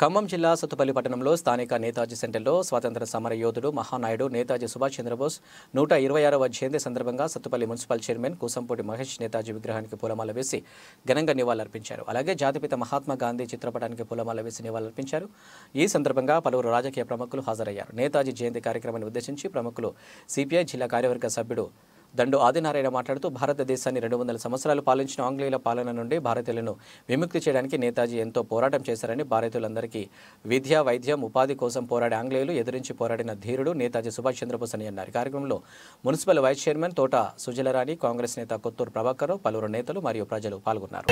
ఖమ్మం జిల్లా సత్తుపల్లి పట్టణంలో స్థానిక నేతాజీ సెంటర్లో స్వాతంత్ర సమర యోధుడు మహానాయుడు నేతాజీ సుభాష్ చంద్రబోస్ 126వ జయంతి సందర్భంగా సత్తుపల్లి మున్సిపల్ చైర్మన్ కూసంపూడి మహేష్ నేతాజీ విగ్రహానికి పూలమాల వేసి ఘనంగా నివాళులర్పించారు. అలాగే జాతిపిత మహాత్మా గాంధీ చిత్రపటానికి పూలమాల వేసి నివాళులర్పించారు. ఈ సందర్భంగా పలువురు రాజకీయ ప్రముఖులు హాజరయ్యారు. నేతాజీ జయంతి కార్యక్రమాన్ని ఉద్దేశించి ప్రముఖులు సిపిఐ జిల్లా కార్యవర్గ సభ్యుడు దండు ఆదినారాయణ మాట్లాడుతూ భారతదేశాన్ని 200 సంవత్సరాలు పాలించిన ఆంగ్లేయుల పాలన నుండి భారతీయులను విముక్తి చేయడానికి నేతాజీ ఎంతో పోరాటం చేశారని, భారతీయులందరికీ విద్య, వైద్యం, ఉపాధి కోసం పోరాడే ఆంగ్లేయులు ఎదిరించి పోరాడిన ధీరుడు నేతాజీ సుభాష్ చంద్రబోస్ అని అన్నారు. కార్యక్రమంలో మున్సిపల్ వైస్ చైర్మన్ తోట సుజలరాణి, కాంగ్రెస్ నేత కొత్తూరు ప్రభాకర్, పలువురు నేతలు మరియు ప్రజలు పాల్గొన్నారు.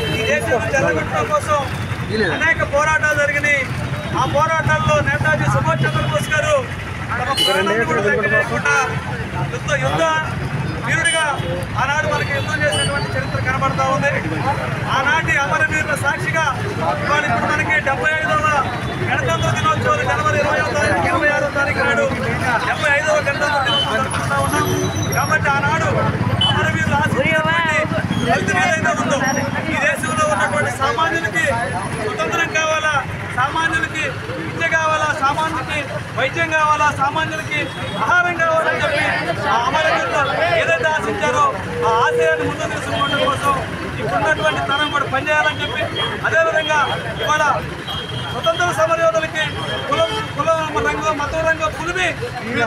వీరుడిగా ఆనాడు మనకి యుద్ధం చేసినటువంటి చరిత్ర కనబడతా ఉంది. ఆనాటి అమరవీరుల సాక్షిగా ఇవాళ ఇప్పుడు మనకి 75వ గణతంత్ర దినోత్సవం జనవరి 20వ తారీఖు 26వ తారీఖు నాడు 75వ గణతంత్ర దినోత్సవం జరుపుకుంటా ఉన్నాం. కాబట్టి ఆనాడు అమరవీరుల ఏదైతే ఉందో ఈ దేశంలో ఉన్నటువంటి సామాన్యులకి స్వతంత్రం కావాలా, సామాన్యులకి విద్య కావాలా, సామాన్యులకి వైద్యం కావాలా, సామాన్యులకి ఆహారం కావాలని చెప్పి ఆ అమరవీరులు ఏదైతే ఆశించారో ఆ ఆశయాన్ని ముందుకు తీసుకోవడం కోసం ఇప్పుడున్నటువంటి తరం కూడా పనిచేయాలని చెప్పి, అదేవిధంగా ఇవాళ స్వతంత్ర సమరయోధులకి కులం రంగం, మతం రంగం పులిమి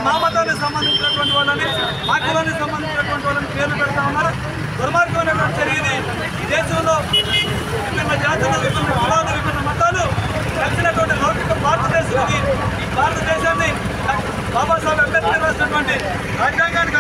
మా మతానికి సంబంధించినటువంటి వాళ్ళని, మా కులానికి సంబంధించినటువంటి వాళ్ళని పేర్లు పెడతా ఉన్నారు. దుర్మార్గమైనటువంటి చర్యని ఈ దేశంలో విభిన్న జాతులు, విభిన్న కులాలు, విభిన్న మతాలు కలిసినటువంటి లౌకిక భారతదేశానికి, ఈ భారతదేశాన్ని బాబాసాహెబ్ అంబేద్కర్ రాసినటువంటి రాజ్యాంగానికి